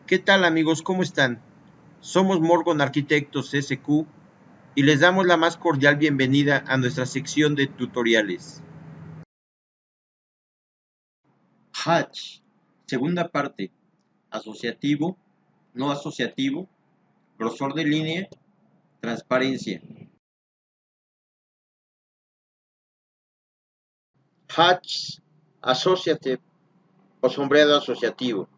¿Qué tal amigos? ¿Cómo están? Somos Morgon Arquitectos SQ y les damos la más cordial bienvenida a nuestra sección de tutoriales. Hatch, segunda parte, asociativo, no asociativo, grosor de línea, transparencia. Hatch associative o sombreado asociativo.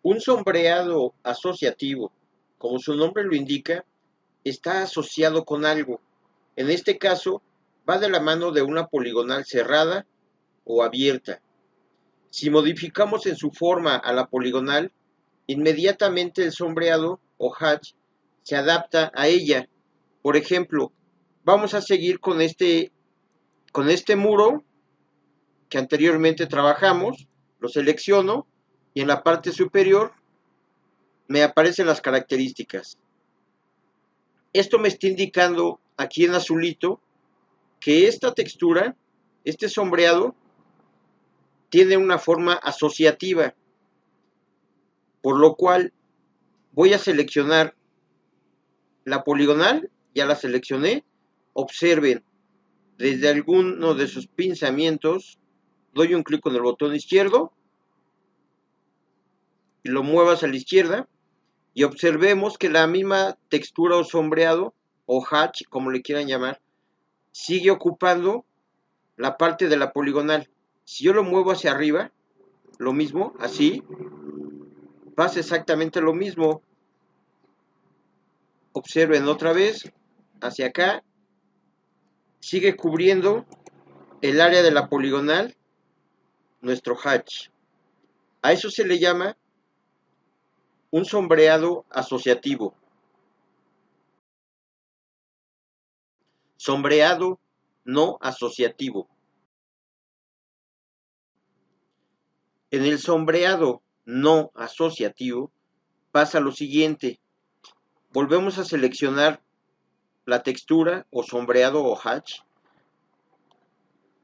Un sombreado asociativo, como su nombre lo indica, está asociado con algo. En este caso, va de la mano de una poligonal cerrada o abierta. Si modificamos en su forma a la poligonal, inmediatamente el sombreado o hatch se adapta a ella. Por ejemplo, vamos a seguir con este muro que anteriormente trabajamos, lo selecciono y en la parte superior me aparecen las características. Esto me está indicando aquí en azulito que esta textura, este sombreado, tiene una forma asociativa, por lo cual voy a seleccionar la poligonal, ya la seleccioné. Observen, desde alguno de sus pinzamientos, doy un clic con el botón izquierdo y lo muevo hacia la izquierda y observemos que la misma textura o sombreado o hatch, como le quieran llamar, sigue ocupando la parte de la poligonal. Si yo lo muevo hacia arriba, lo mismo, así, pasa exactamente lo mismo. Observen otra vez, hacia acá, sigue cubriendo el área de la poligonal, nuestro hatch. A eso se le llama un sombreado asociativo. Sombreado no asociativo. En el sombreado no asociativo pasa lo siguiente. Volvemos a seleccionar la textura o sombreado o hatch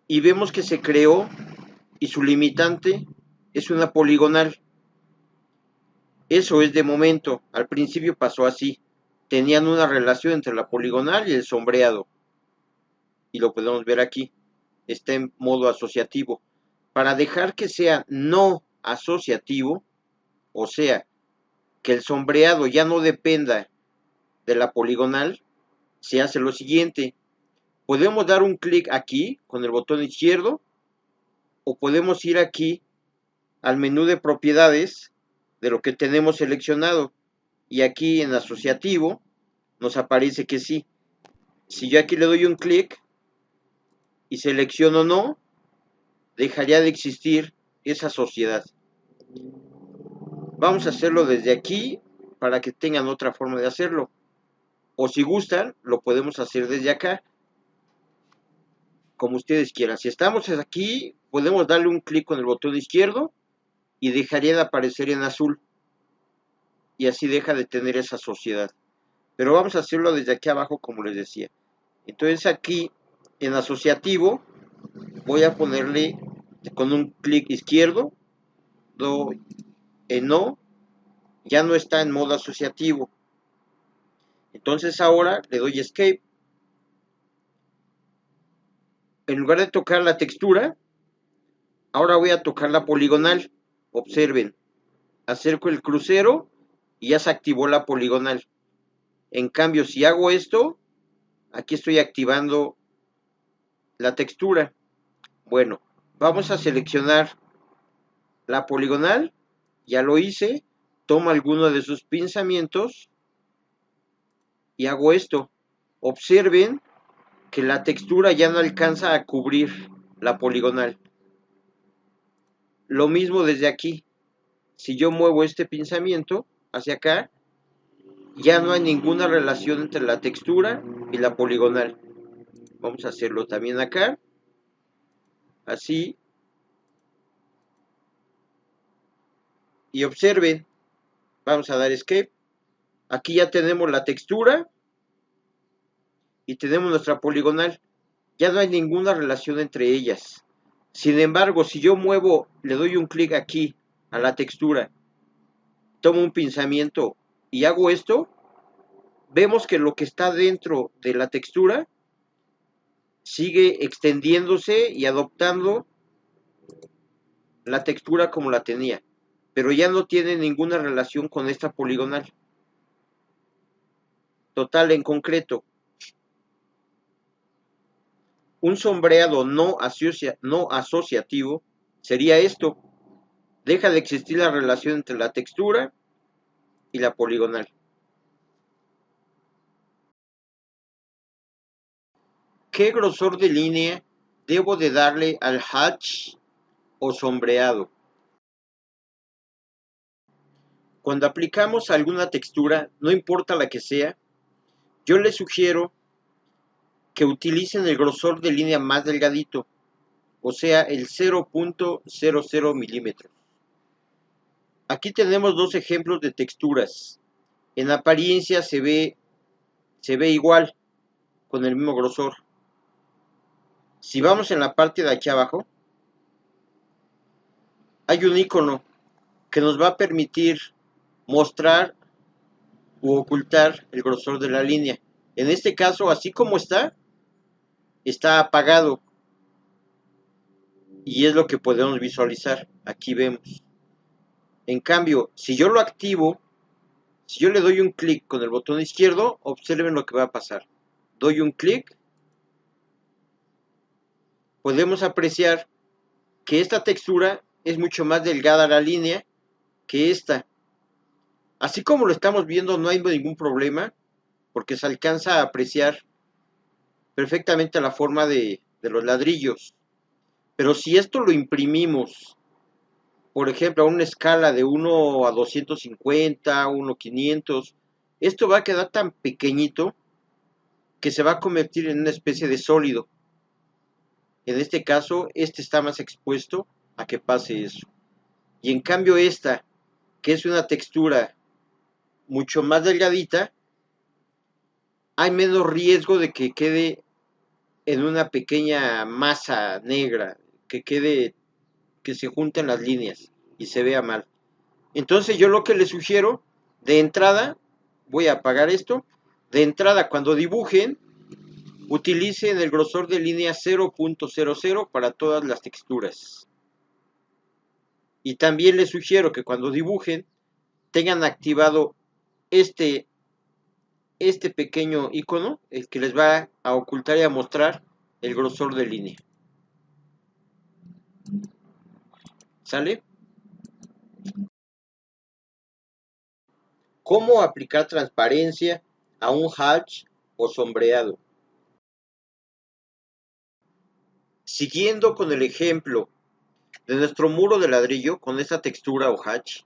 y vemos que se creó y su limitante es una poligonal. Eso es de momento. Al principio pasó así. Tenían una relación entre la poligonal y el sombreado. Y lo podemos ver aquí. Está en modo asociativo. Para dejar que sea no asociativo, o sea, que el sombreado ya no dependa de la poligonal, se hace lo siguiente. Podemos dar un clic aquí con el botón izquierdo o podemos ir aquí al menú de propiedades de lo que tenemos seleccionado y aquí en asociativo nos aparece que sí. Si yo aquí le doy un clic y selecciono no, dejaría de existir esa sociedad. Vamos a hacerlo desde aquí para que tengan otra forma de hacerlo. O si gustan, lo podemos hacer desde acá, como ustedes quieran. Si estamos aquí, podemos darle un clic con el botón izquierdo y dejaría de aparecer en azul. Y así deja de tener esa sociedad. Pero vamos a hacerlo desde aquí abajo, como les decía. Entonces aquí, en asociativo, voy a ponerle con un clic izquierdo, doy en no, ya no está en modo asociativo. Entonces ahora le doy escape. En lugar de tocar la textura, ahora voy a tocar la poligonal. Observen, acerco el crucero y ya se activó la poligonal. En cambio, si hago esto, aquí estoy activando la textura. Bueno, vamos a seleccionar la poligonal. Ya lo hice. Tomo alguno de sus pinzamientos y hago esto. Observen que la textura ya no alcanza a cubrir la poligonal. Lo mismo desde aquí. Si yo muevo este pinzamiento hacia acá, ya no hay ninguna relación entre la textura y la poligonal. Vamos a hacerlo también acá. Así. Y observen. Vamos a dar escape. Aquí ya tenemos la textura y tenemos nuestra poligonal. Ya no hay ninguna relación entre ellas. Sin embargo, si yo muevo, le doy un clic aquí a la textura, tomo un pinzamiento y hago esto, vemos que lo que está dentro de la textura sigue extendiéndose y adoptando la textura como la tenía, pero ya no tiene ninguna relación con esta poligonal. Total, en concreto, un sombreado no asociativo sería esto. Deja de existir la relación entre la textura y la poligonal. ¿Qué grosor de línea debo de darle al hatch o sombreado? Cuando aplicamos alguna textura, no importa la que sea, yo les sugiero que utilicen el grosor de línea más delgadito, o sea, el 0.00 milímetros. Aquí tenemos dos ejemplos de texturas. En apariencia se ve igual, con el mismo grosor. Si vamos en la parte de aquí abajo, hay un icono que nos va a permitir mostrar u ocultar el grosor de la línea. En este caso, así como está apagado. Y es lo que podemos visualizar. Aquí vemos. En cambio, si yo lo activo, si yo le doy un clic con el botón izquierdo, observen lo que va a pasar. Doy un clic, podemos apreciar que esta textura es mucho más delgada la línea que esta. Así como lo estamos viendo, no hay ningún problema, porque se alcanza a apreciar perfectamente la forma de los ladrillos. Pero si esto lo imprimimos, por ejemplo, a una escala de 1 a 250, 1 a 500, esto va a quedar tan pequeñito que se va a convertir en una especie de sólido. En este caso, este está más expuesto a que pase eso. Y en cambio esta, que es una textura mucho más delgadita, hay menos riesgo de que quede en una pequeña masa negra, que se junten las líneas y se vea mal. Entonces yo lo que les sugiero, de entrada, voy a apagar esto, de entrada cuando dibujen, utilicen el grosor de línea 0.00 para todas las texturas. Y también les sugiero que cuando dibujen, tengan activado este pequeño icono, el que les va a ocultar y a mostrar el grosor de línea. ¿Sale? ¿Cómo aplicar transparencia a un hatch o sombreado? Siguiendo con el ejemplo de nuestro muro de ladrillo con esta textura o hatch,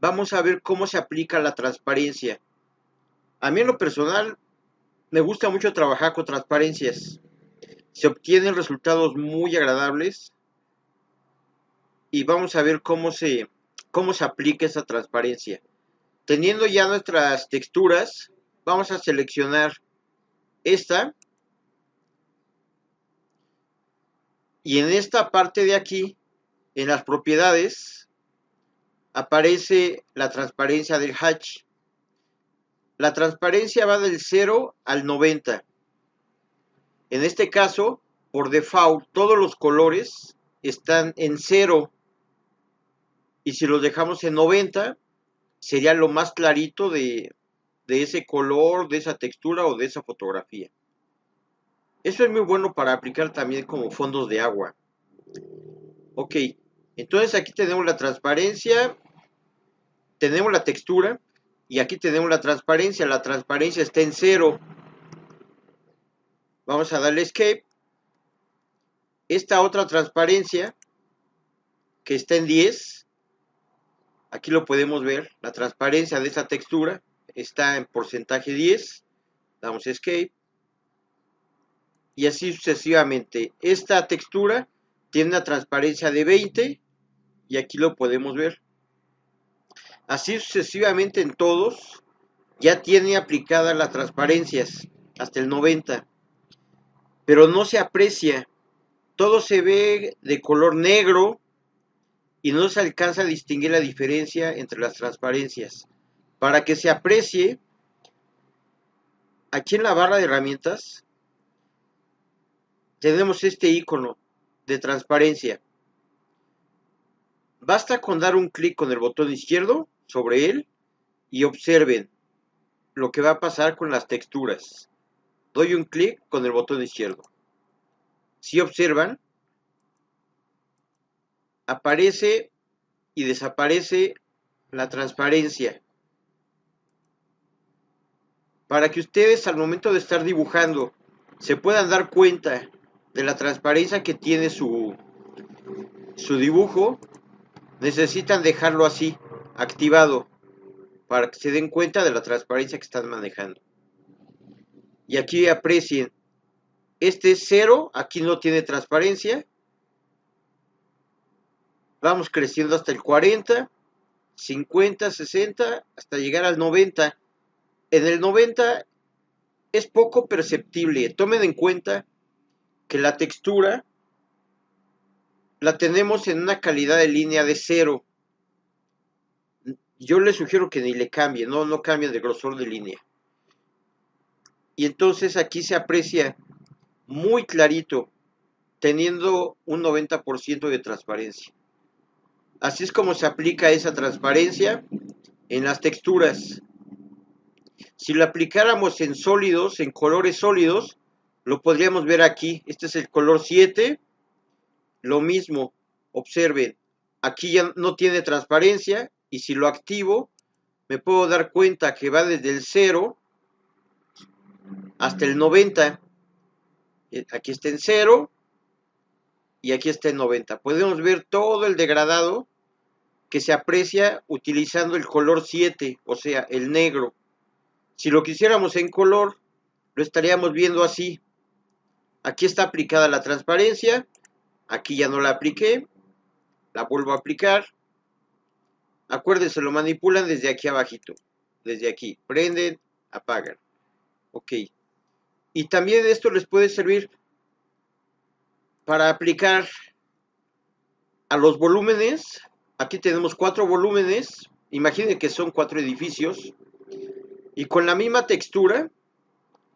vamos a ver cómo se aplica la transparencia. A mí en lo personal me gusta mucho trabajar con transparencias. Se obtienen resultados muy agradables y vamos a ver cómo se aplica esa transparencia. Teniendo ya nuestras texturas, vamos a seleccionar esta y en esta parte de aquí, en las propiedades, aparece la transparencia del hatch. La transparencia va del 0 al 90. En este caso, por default, todos los colores están en 0. Y si los dejamos en 90, sería lo más clarito de ese color, de esa textura o de esa fotografía. Eso es muy bueno para aplicar también como fondos de agua. Ok, entonces aquí tenemos la transparencia, tenemos la textura y aquí tenemos la transparencia. La transparencia está en 0. Vamos a darle escape. Esta otra transparencia que está en 10, aquí lo podemos ver, la transparencia de esta textura está en porcentaje 10. Damos escape. Y así sucesivamente. Esta textura tiene una transparencia de 20 y aquí lo podemos ver. Así sucesivamente en todos ya tiene aplicadas las transparencias hasta el 90, pero no se aprecia. Todo se ve de color negro y no se alcanza a distinguir la diferencia entre las transparencias. Para que se aprecie, aquí en la barra de herramientas tenemos este icono de transparencia. Basta con dar un clic con el botón izquierdo sobre él y observen lo que va a pasar con las texturas. Doy un clic con el botón izquierdo. Si observan, aparece y desaparece la transparencia. Para que ustedes al momento de estar dibujando se puedan dar cuenta de la transparencia que tiene su dibujo, necesitan dejarlo así, activado, para que se den cuenta de la transparencia que están manejando. Y aquí aprecien, este es 0, aquí no tiene transparencia. Vamos creciendo hasta el 40, 50, 60, hasta llegar al 90. En el 90 es poco perceptible. Tomen en cuenta que la textura la tenemos en una calidad de línea de 0. Yo les sugiero que ni le cambien, no cambien de grosor de línea. Y entonces aquí se aprecia muy clarito, teniendo un 90% de transparencia. Así es como se aplica esa transparencia en las texturas. Si lo aplicáramos en sólidos, en colores sólidos, lo podríamos ver aquí. Este es el color 7. Lo mismo, observen, aquí ya no tiene transparencia y si lo activo, me puedo dar cuenta que va desde el 0 hasta el 90. Aquí está en 0 y aquí está en 90. Podemos ver todo el degradado que se aprecia utilizando el color 7, o sea, el negro. Si lo quisiéramos en color, lo estaríamos viendo así. Aquí está aplicada la transparencia, aquí ya no la apliqué, la vuelvo a aplicar. Acuérdense, lo manipulan desde aquí abajito, desde aquí, prenden, apagan. Ok. Y también esto les puede servir para aplicar a los volúmenes. Aquí tenemos 4 volúmenes, imaginen que son 4 edificios, y con la misma textura,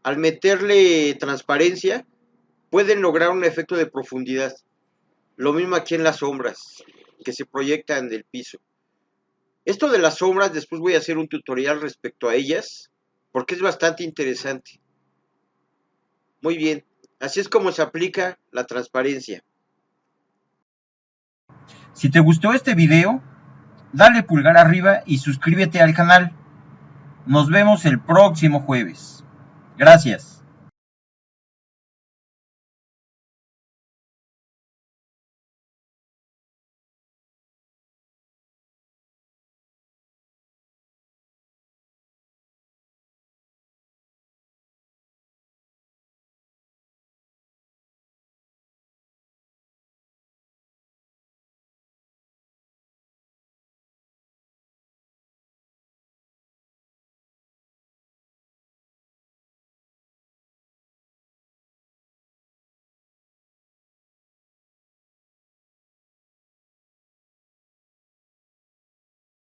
al meterle transparencia, pueden lograr un efecto de profundidad. Lo mismo aquí en las sombras, que se proyectan del piso. Esto de las sombras, después voy a hacer un tutorial respecto a ellas, porque es bastante interesante. Muy bien, así es como se aplica la transparencia. Si te gustó este video, dale pulgar arriba y suscríbete al canal. Nos vemos el próximo jueves. Gracias.